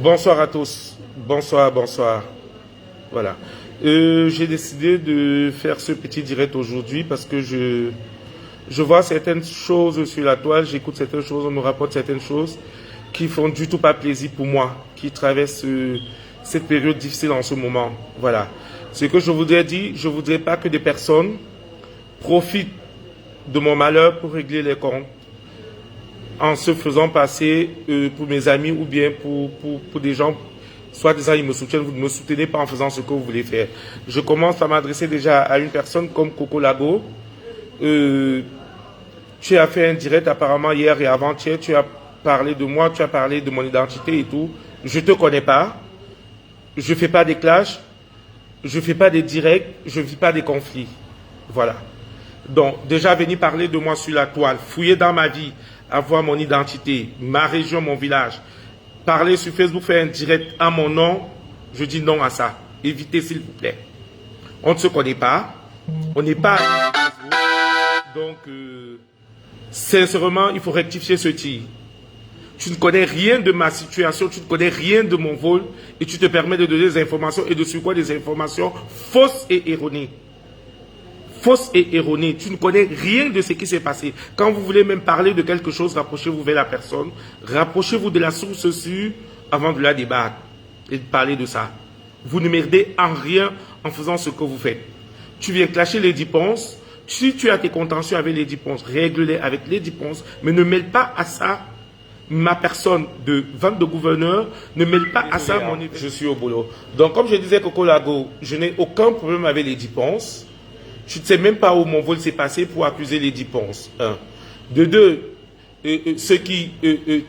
Bonsoir à tous. Bonsoir, bonsoir. Voilà. J'ai décidé de faire ce petit direct aujourd'hui parce que je vois certaines choses sur la toile, j'écoute certaines choses, on me rapporte certaines choses qui font du tout pas plaisir pour moi, qui traversent cette période difficile en ce moment. Voilà. Ce que je voudrais dire, je ne voudrais pas que des personnes profitent de mon malheur pour régler les comptes en se faisant passer pour mes amis ou bien pour des gens, soit disant ils me soutiennent, vous ne me soutenez pas en faisant ce que vous voulez faire. Je commence à m'adresser déjà à une personne comme Coco Lago. Tu as fait un direct apparemment hier et avant-hier, tu as parlé de moi, tu as parlé de mon identité et tout. Je ne te connais pas, je ne fais pas des clashs, je ne fais pas des directs, je ne vis pas des conflits. Voilà. Donc, déjà venir parler de moi sur la toile, fouiller dans ma vie, avoir mon identité, ma région, mon village, parler sur Facebook, faire un direct à mon nom, je dis non à ça. Évitez s'il vous plaît. On ne se connaît pas, on n'est pas amis. Donc, sincèrement, il faut rectifier ce tir. Tu ne connais rien de ma situation, tu ne connais rien de mon vol et tu te permets de donner des informations et de sur quoi des informations fausses et erronées. Fausses et erronées. Tu ne connais rien de ce qui s'est passé. Quand vous voulez même parler de quelque chose, rapprochez-vous vers la personne. Rapprochez-vous de la source sûre avant de la débattre et de parler de ça. Vous ne m'aidez en rien en faisant ce que vous faites. Tu viens clasher les Ponce. Si tu as tes contentieux avec les Ponce, règle-les avec les Ponce, mais ne mêle pas à ça ma personne de vente de gouverneur, ne mêle pas à ça mon... Je suis au boulot. Donc, comme je disais, Coco Lago, je n'ai aucun problème avec les Ponce. Je ne sais même pas où mon vol s'est passé pour accuser les Ponce. Un. De deux, ceux qui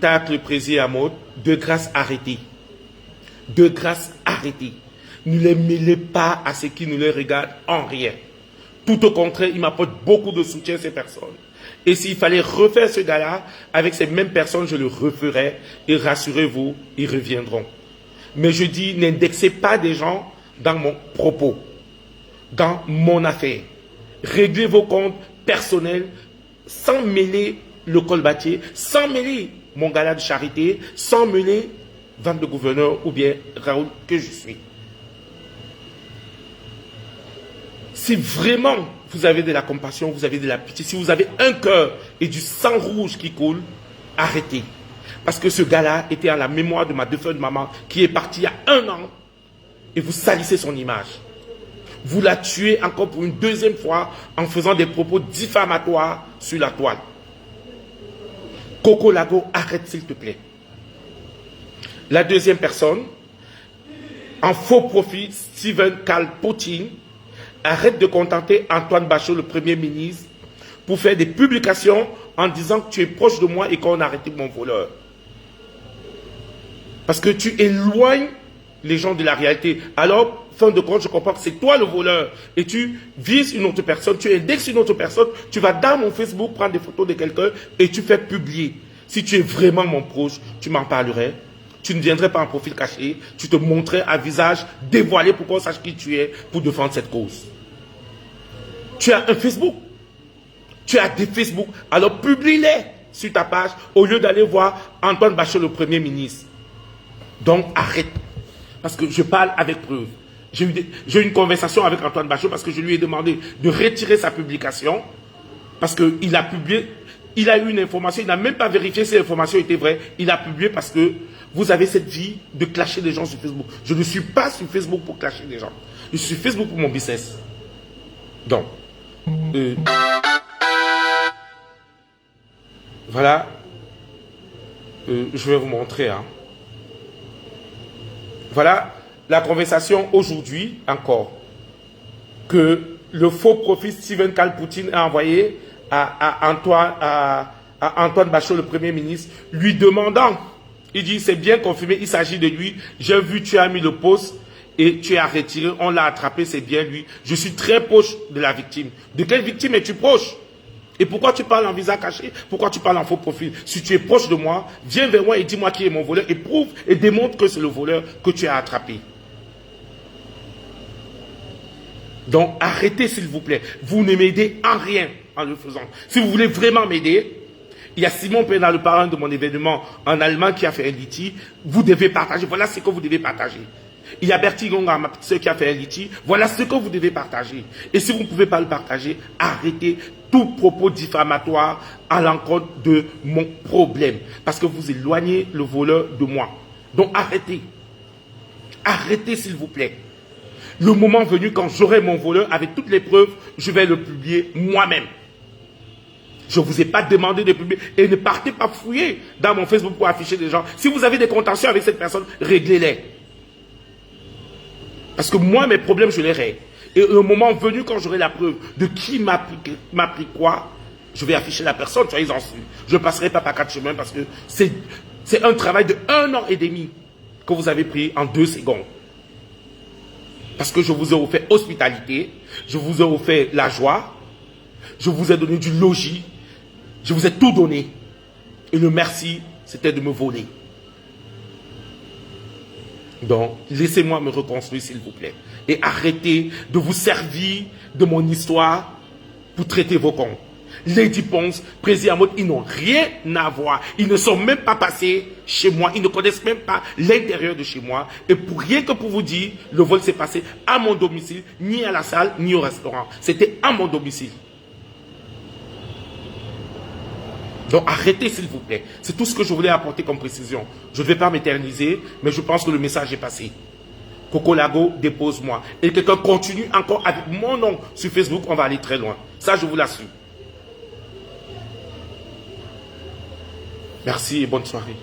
tâtent le président à mode, de grâce arrêtez. De grâce arrêtez. Ne les mêlez pas à ce qui ne les regarde en rien. Tout au contraire, il m'apporte beaucoup de soutien, ces personnes. Et s'il fallait refaire ce gars-là, avec ces mêmes personnes, je le referais. Et rassurez-vous, ils reviendront. Mais je dis, n'indexez pas des gens dans mon propos, dans mon affaire. Réglez vos comptes personnels sans mêler le colbatier, sans mêler mon gala de charité, sans mêler vente de gouverneur ou bien Raoul que je suis. Si vraiment vous avez de la compassion, vous avez de la pitié, si vous avez un cœur et du sang rouge qui coule, arrêtez. Parce que ce gars-là était à la mémoire de ma défunte maman qui est partie il y a 1 an et vous salissez son image. Vous la tuez encore pour une deuxième fois en faisant des propos diffamatoires sur la toile. Coco Lago, arrête s'il te plaît. La deuxième personne, en faux profit, Steven Karl Poutine, arrête de contenter Antoine Bachot, le Premier ministre, pour faire des publications en disant que tu es proche de moi et qu'on a arrêté mon voleur. Parce que tu éloignes les gens de la réalité. Alors, fin de compte, je comprends que c'est toi le voleur. Et tu vises une autre personne, tu indexes une autre personne, tu vas dans mon Facebook prendre des photos de quelqu'un et tu fais publier. Si tu es vraiment mon proche, tu m'en parlerais. Tu ne viendrais pas en profil caché, tu te montrais à visage dévoilé pour qu'on sache qui tu es pour défendre cette cause. Tu as un Facebook. Tu as des Facebook. Alors publie-les sur ta page au lieu d'aller voir Antoine Bachot, le Premier ministre. Donc arrête. Parce que je parle avec preuve. J'ai eu une conversation avec Antoine Bachot parce que je lui ai demandé de retirer sa publication. Parce qu'il a publié, il a eu une information, il n'a même pas vérifié si l'information était vraie. Il a publié parce que vous avez cette vie de clasher des gens sur Facebook. Je ne suis pas sur Facebook pour clasher des gens. Je suis sur Facebook pour mon business. Donc, voilà. Je vais vous montrer. Hein. Voilà la conversation aujourd'hui encore que le faux profil Steven Karl Poutine a envoyé à Antoine Bachot, le Premier ministre, lui demandant, il dit c'est bien confirmé, il s'agit de lui, j'ai vu tu as mis le post et tu as retiré, on l'a attrapé, c'est bien lui. Je suis très proche de la victime. De quelle victime es-tu proche? Et pourquoi tu parles en visage caché? Pourquoi tu parles en faux profil? Si tu es proche de moi, viens vers moi et dis-moi qui est mon voleur et prouve et démontre que c'est le voleur que tu as attrapé. Donc arrêtez s'il vous plaît. Vous ne m'aidez en rien en le faisant. Si vous voulez vraiment m'aider, Il y a Simon Pena, le parrain de mon événement en Allemagne, qui a fait un litige. Vous devez partager. Voilà ce que vous devez partager. Il y a Bertie Gonga, ma petite soeur, qui a fait un litige. Voilà ce que vous devez partager. Et si vous ne pouvez pas le partager, arrêtez tout propos diffamatoire à l'encontre de mon problème. Parce que vous éloignez le voleur de moi. Donc arrêtez. Arrêtez s'il vous plaît. Le moment venu, quand j'aurai mon voleur, avec toutes les preuves, je vais le publier moi-même. Je ne vous ai pas demandé de publier. Et ne partez pas fouiller dans mon Facebook pour afficher des gens. Si vous avez des contentieux avec cette personne, réglez-les. Parce que moi, mes problèmes, je les règle. Et au moment venu, quand j'aurai la preuve de qui m'a pris quoi, je vais afficher la personne, soyez-en sûrs. Je ne passerai pas par 4 chemins parce que c'est un travail de 1 an et demi que vous avez pris en 2 secondes. Parce que je vous ai offert hospitalité, je vous ai offert la joie, je vous ai donné du logis, je vous ai tout donné. Et le merci, c'était de me voler. Donc, laissez-moi me reconstruire, s'il vous plaît. Et arrêtez de vous servir de mon histoire pour traiter vos comptes. Lady Ponce, Président Mode, ils n'ont rien à voir. Ils ne sont même pas passés chez moi. Ils ne connaissent même pas l'intérieur de chez moi. Et pour rien que pour vous dire, le vol s'est passé à mon domicile, ni à la salle, ni au restaurant. C'était à mon domicile. Donc arrêtez s'il vous plaît. C'est tout ce que je voulais apporter comme précision. Je ne vais pas m'éterniser, mais je pense que le message est passé. Coco Lago, dépose-moi. Et quelqu'un continue encore avec mon nom sur Facebook, on va aller très loin. Ça, je vous l'assure. Merci et bonne soirée.